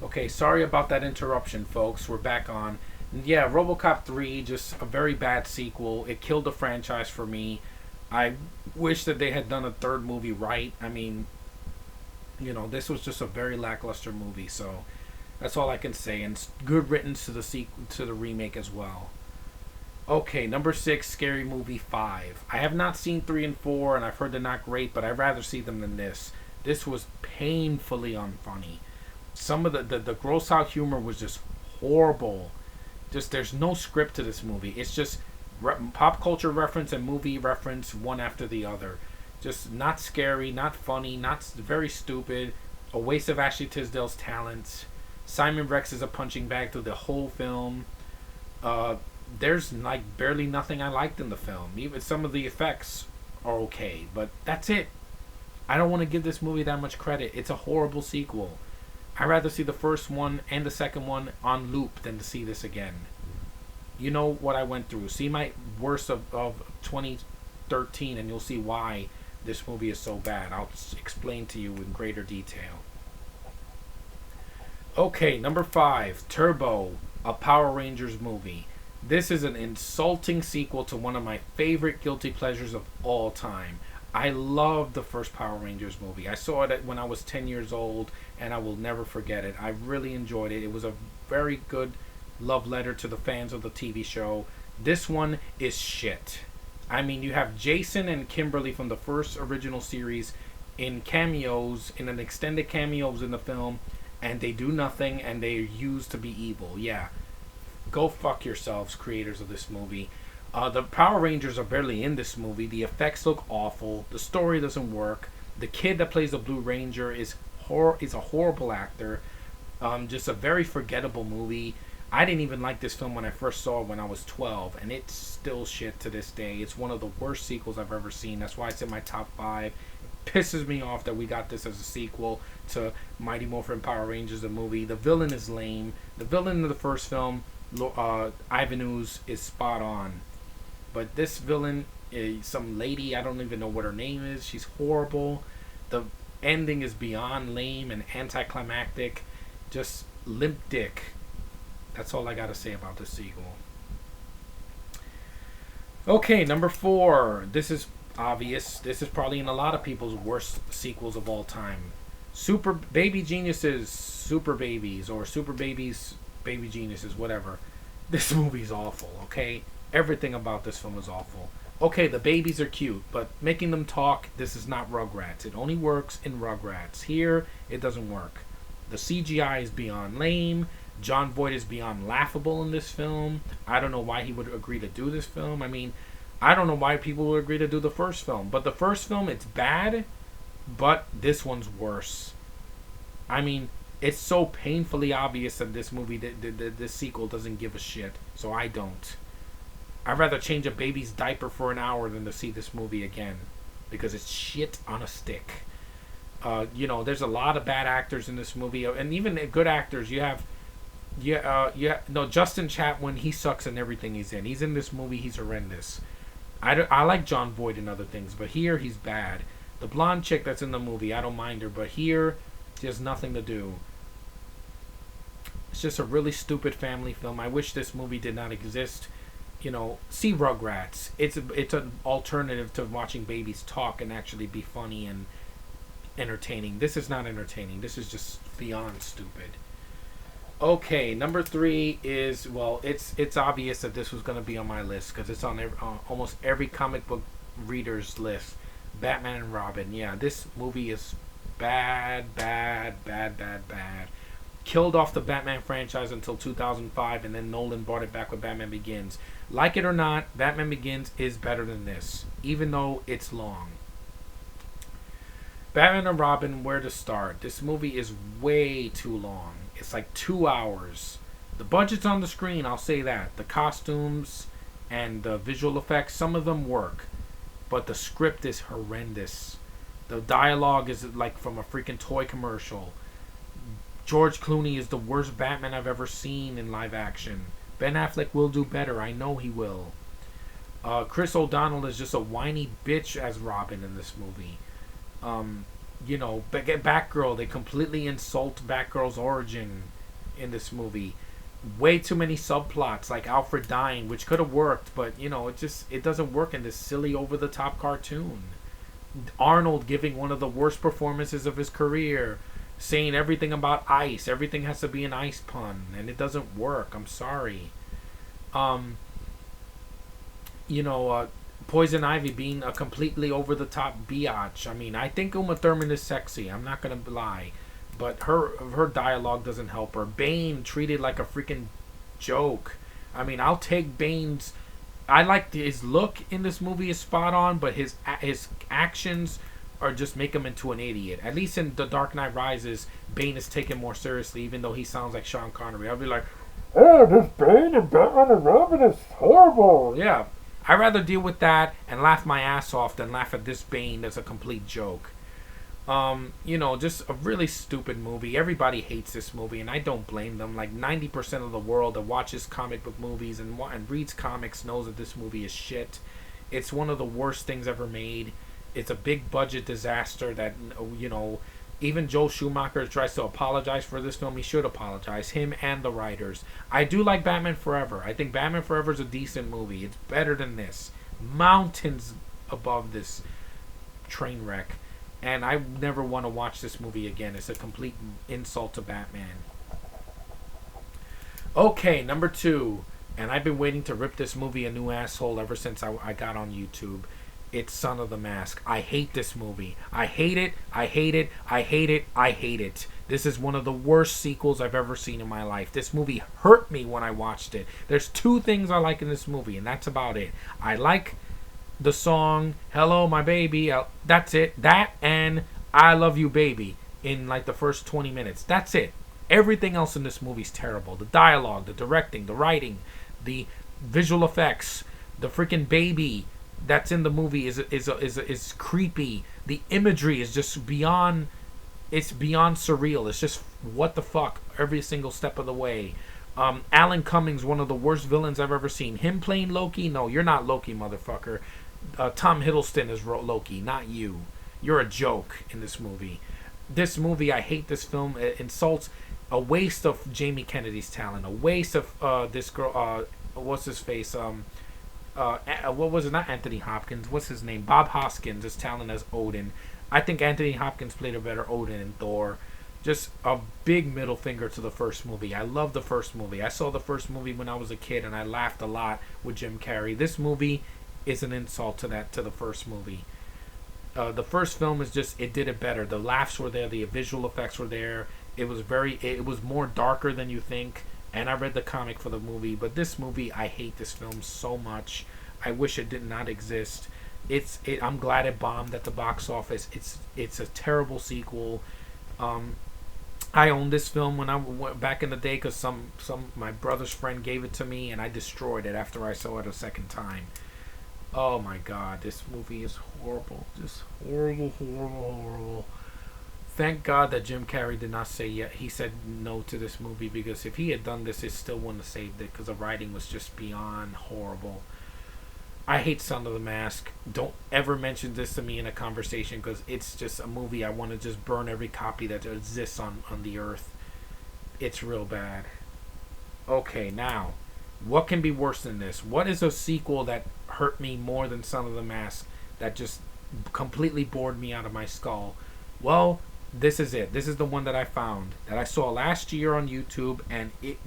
Okay, sorry about that interruption, folks. We're back on. Yeah, RoboCop 3, just a very bad sequel. It killed the franchise for me. I wish that they had done a third movie right. I mean, this was just a very lackluster movie, so that's all I can say. And good riddance to the to the remake as well. Okay, number 6, Scary Movie 5. I have not seen 3 and 4, and I've heard they're not great, but I'd rather see them than this. This was painfully unfunny. Some of the gross out humor was just horrible. Just there's no script to this movie. It's just pop culture reference and movie reference one after the other. Just not scary, not funny, not very stupid. A waste of Ashley Tisdale's talents. Simon Rex is a punching bag through the whole film. There's like barely nothing I liked in the film. Even some of the effects are okay, but that's it. I don't want to give this movie that much credit. It's a horrible sequel. I'd rather see the first one and the second one on loop than to see this again. You know what I went through. See my worst of 2013 and you'll see why this movie is so bad. I'll explain to you in greater detail. Okay, number 5, Turbo, a Power Rangers movie. This is an insulting sequel to one of my favorite guilty pleasures of all time. I loved the first Power Rangers movie. I saw it when I was 10 years old, and I will never forget it. I really enjoyed it. It was a very good love letter to the fans of the TV show. This one is shit. I mean, you have Jason and Kimberly from the first original series in cameos, in an extended cameos in the film, and they do nothing, and they're used to be evil. Yeah. Go fuck yourselves, creators of this movie. The Power Rangers are barely in this movie. The effects look awful. The story doesn't work. The kid that plays the Blue Ranger is a horrible actor. Just a very forgettable movie. I didn't even like this film when I first saw it when I was 12, and it's still shit to this day. It's one of the worst sequels I've ever seen. That's why it's in my top 5. It pisses me off that we got this as a sequel to Mighty Morphin Power Rangers, the movie. The villain is lame. The villain of the first film, Ivan Ooze, is spot on. But this villain is some lady, I don't even know what her name is. She's horrible. The ending is beyond lame and anticlimactic. Just limp dick. That's all I gotta say about this sequel. Okay, number 4. This is obvious. This is probably in a lot of people's worst sequels of all time. Super Baby Geniuses, Superbabies, or Superbabies, Baby Geniuses, whatever. This movie's awful, okay? Everything about this film is awful. Okay, the babies are cute, but making them talk, this is not Rugrats. It only works in Rugrats. Here, it doesn't work. The CGI is beyond lame. John Voight is beyond laughable in this film. I don't know why he would agree to do this film. I mean, I don't know why people would agree to do the first film. But the first film, it's bad, but this one's worse. I mean, it's so painfully obvious that this movie, this sequel doesn't give a shit. So I don't. I'd rather change a baby's diaper for an hour than to see this movie again. Because it's shit on a stick. There's a lot of bad actors in this movie. And even good actors. You have... Justin Chatwin, he sucks in everything he's in. He's in this movie, he's horrendous. I like John Voight and other things, but here he's bad. The blonde chick that's in the movie, I don't mind her, but here she has nothing to do. It's just a really stupid family film. I wish this movie did not exist. See Rugrats. It's an alternative to watching babies talk and actually be funny and entertaining. This is not entertaining. This is just beyond stupid. Okay, number 3 is, well, it's obvious that this was going to be on my list because it's on almost every comic book reader's list. Batman and Robin. Yeah, this movie is bad. Killed off the Batman franchise until 2005, and then Nolan brought it back with Batman Begins. Like it or not, Batman Begins is better than this, even though it's long. Batman and Robin, where to start? This movie is way too long. It's like 2 hours. The budget's on the screen, I'll say that. The costumes and the visual effects, some of them work. But the script is horrendous. The dialogue is like from a freaking toy commercial. George Clooney is the worst Batman I've ever seen in live action. Ben Affleck will do better. I know he will. Chris O'Donnell is just a whiny bitch as Robin in this movie. Batgirl, they completely insult Batgirl's origin in this movie. Way too many subplots, like Alfred dying, which could have worked, but it doesn't work in this silly over the top cartoon. Arnold giving one of the worst performances of his career, saying everything about ice. Everything has to be an ice pun, and it doesn't work. I'm sorry. Um, Poison Ivy being a completely over the top biatch. I mean, I think Uma Thurman is sexy. I'm not gonna lie, but her dialogue doesn't help her. Bane treated like a freaking joke. I mean, I'll take Bane's. I like his look in this movie is spot on, but his actions are just make him into an idiot. At least in The Dark Knight Rises, Bane is taken more seriously, even though he sounds like Sean Connery. I'll be like, oh, this Bane and Batman and Robin is horrible. Yeah, I'd rather deal with that and laugh my ass off than laugh at this Bane as a complete joke. Just a really stupid movie. Everybody hates this movie, and I don't blame them. Like 90% of the world that watches comic book movies and reads comics knows that this movie is shit. It's one of the worst things ever made. It's a big budget disaster that, even Joel Schumacher tries to apologize for this film. He should apologize, him and the writers. I do like Batman Forever. I think Batman Forever is a decent movie. It's better than this. Mountains above this train wreck. And I never want to watch this movie again. It's a complete insult to Batman. Okay, number 2. And I've been waiting to rip this movie a new asshole ever since I got on YouTube. It's Son of the Mask. I hate this movie. I hate it. I hate it. I hate it. I hate it. This is one of the worst sequels I've ever seen in my life. This movie hurt me when I watched it. There's 2 things I like in this movie, and that's about it. I like the song Hello My Baby. That's it. That and I Love You Baby in like the first 20 minutes. That's it. Everything else in this movie is terrible. The dialogue, the directing, the writing, the visual effects, the freaking baby that's in the movie is creepy. The imagery is just beyond surreal. It's just what the fuck every single step of the way. Alan Cummings, one of the worst villains I've ever seen. Him playing Loki? No, you're not Loki, motherfucker. Tom Hiddleston is Loki, not you. You're a joke in this movie. This movie, I hate this film. It insults, a waste of Jamie Kennedy's talent, a waste of this girl. What's his face? What was it? Not Anthony Hopkins. What's his name? Bob Hoskins' his talent as Odin. I think Anthony Hopkins played a better Odin in Thor. Just a big middle finger to the first movie. I love the first movie. I saw the first movie when I was a kid, and I laughed a lot with Jim Carrey. This movie is an insult to the first movie. The first film is just, it did it better. The laughs were there, the visual effects were there. It was more darker than you think. And I read the comic for the movie, but this movie, I hate this film so much. I wish it did not exist. I'm glad it bombed at the box office. It's a terrible sequel. I owned this film when I went back in the day because my brother's friend gave it to me, and I destroyed it after I saw it a second time. Oh my god, this movie is horrible. Just horrible, horrible, horrible. Thank God that Jim Carrey did not say yet. He said no to this movie, because if he had done this, it still wouldn't have saved it, because the writing was just beyond horrible. I hate Son of the Mask. Don't ever mention this to me in a conversation, because it's just a movie I want to just burn every copy that exists on the earth. It's real bad. Okay, now, what can be worse than this? What is a sequel that hurt me more than Son of the Mask, that just completely bored me out of my skull? Well, this is it. This is the one that I found, that I saw last year on YouTube, and it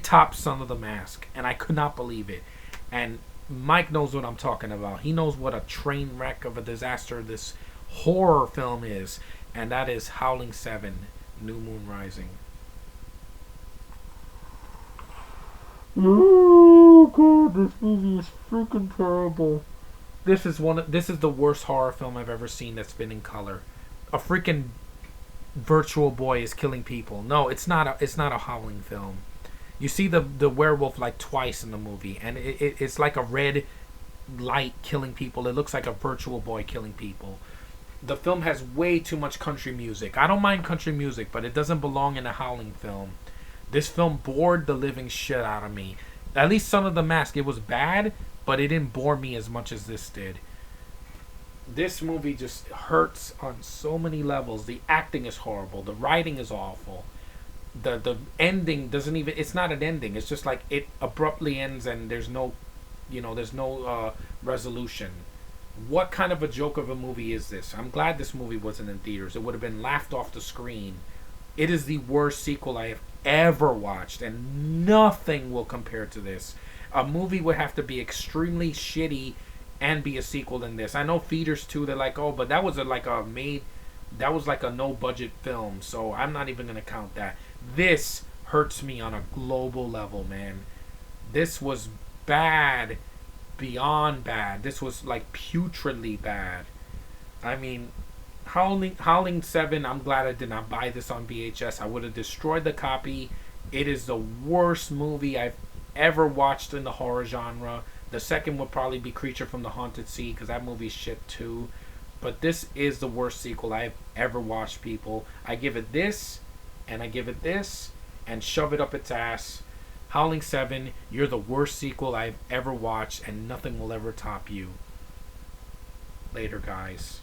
topped Son of the Mask, and I could not believe it. And Mike knows what I'm talking about. He knows what a train wreck of a disaster this horror film is, and that is Howling 7, New Moon Rising. Oh god, this movie is freaking terrible. This is the worst horror film I've ever seen that's been in color. A freaking virtual boy is killing people. No, it's not a Howling film. You see the werewolf like twice in the movie, and it's like a red light killing people. It looks like a virtual boy killing people. The film has way too much country music. I don't mind country music, but it doesn't belong in a Howling film. This film bored the living shit out of me. At least Son of the Mask, it was bad, but it didn't bore me as much as this did. This movie just hurts on so many levels. The acting is horrible. The writing is awful. The ending doesn't even. It's not an ending. It's just like it abruptly ends and there's no, there's no resolution. What kind of a joke of a movie is this? I'm glad this movie wasn't in theaters. It would have been laughed off the screen. It is the worst sequel I have ever watched, and nothing will compare to this. A movie would have to be extremely shitty and be a sequel than this. I know Feeders too. They're like, oh, but that was that was like a no budget film, so I'm not even gonna count that. This hurts me on a global level, man. This was bad, beyond bad. This was like putridly bad. I mean, Howling 7, I'm glad I did not buy this on VHS. I would have destroyed the copy. It is the worst movie I've ever watched in the horror genre. The second would probably be Creature from the Haunted Sea, because that movie's shit too. But this is the worst sequel I've ever watched, people. I give it this, and I give it this, and shove it up its ass. Howling 7, you're the worst sequel I've ever watched, and nothing will ever top you. Later, guys.